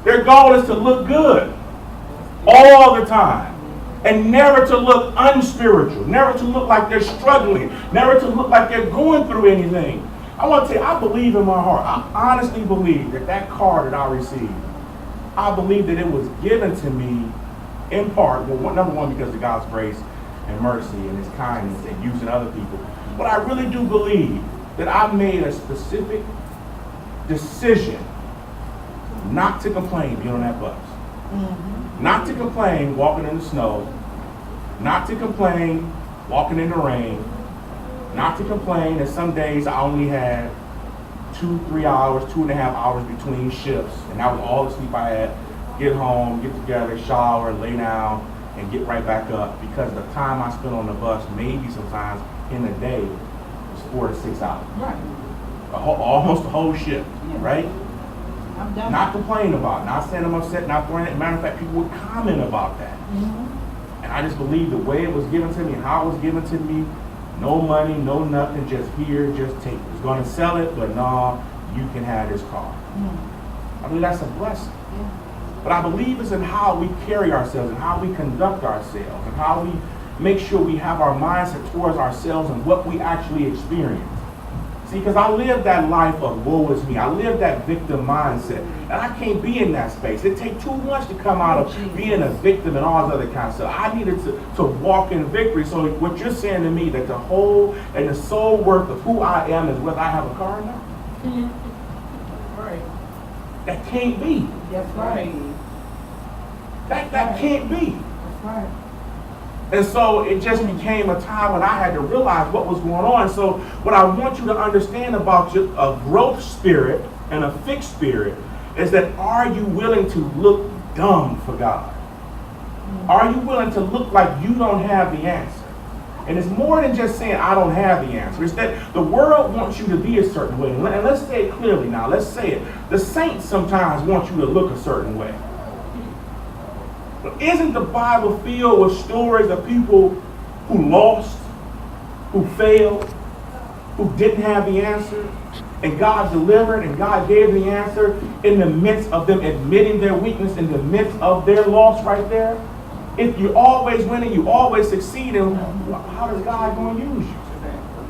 Their goal is to look good all the time. And never to look unspiritual. Never to look like they're struggling. Never to look like they're going through anything. I want to tell you, I believe in my heart. I honestly believe that car that I received, I believe that it was given to me in part, well, number one, because of God's grace and mercy and his kindness and using other people. But I really do believe that I made a specific decision not to complain being on that bus. Mm-hmm. Not to complain walking in the snow. Not to complain walking in the rain. Not to complain that some days I only had 2-3 hours, 2.5 hours between shifts, and that was all the sleep I had. Get home, get together, shower, lay down, and get right back up, because the time I spent on the bus, maybe sometimes in a day, was 4 to 6 hours. Right. Almost a whole shift, yeah. Right? I'm done. Not complaining about it, not saying I'm upset, not throwing it. Matter of fact, people would comment about that. Mm-hmm. And I just believe the way it was given to me, how it was given to me, no money, no nothing, just here, just take it. It's going to sell it, but no, you can have this car. Mm-hmm. I believe that's a blessing. Yeah. But I believe it's in how we carry ourselves and how we conduct ourselves and how we make sure we have our mindset towards ourselves and what we actually experience. See, because I live that life of woe is me. I live that victim mindset. And I can't be in that space. It takes too much to come out of being a victim and all this other kind of stuff. I needed to walk in victory. So what you're saying to me, that the whole and the sole worth of who I am is whether I have a car or not? Right. That can't be. That's right. That can't be. That's right. And so it just became a time when I had to realize what was going on. So what I want you to understand about a growth spirit and a fixed spirit is that, are you willing to look dumb for God? Are you willing to look like you don't have the answer? And it's more than just saying I don't have the answer. It's that the world wants you to be a certain way. And let's say it clearly now. Let's say it. The saints sometimes want you to look a certain way. But isn't the Bible filled with stories of people who lost, who failed, who didn't have the answer, and God delivered and God gave the answer in the midst of them admitting their weakness, in the midst of their loss right there? If you're always winning, you always succeed, and how is God going to use you?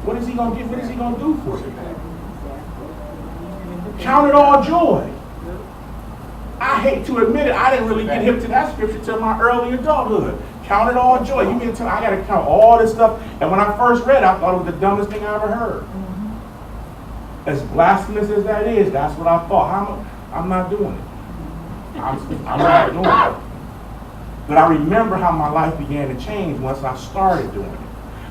What is he going to give? What is he going to do for you? Count it all joy. I hate to admit it, I didn't really get hip to that scripture till my early adulthood. Count it all joy. You can tell I got to count all this stuff. And when I first read it, I thought it was the dumbest thing I ever heard. Mm-hmm. As blasphemous as that is, that's what I thought. I'm not doing it. I'm not doing it. But I remember how my life began to change once I started doing it.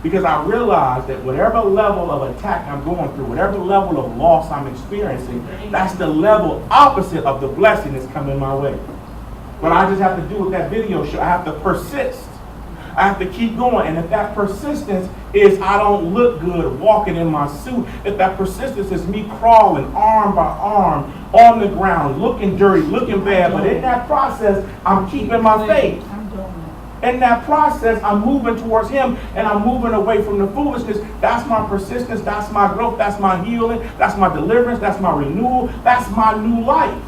Because I realized that whatever level of attack I'm going through, whatever level of loss I'm experiencing, that's the level opposite of the blessing that's coming my way. But I just have to do what that video show. I have to persist. I have to keep going. And if that persistence is I don't look good walking in my suit, if that persistence is me crawling arm by arm on the ground, looking dirty, looking bad, but in that process, I'm keeping my faith. In that process, I'm moving towards him, and I'm moving away from the foolishness. That's my persistence. That's my growth. That's my healing. That's my deliverance. That's my renewal. That's my new life.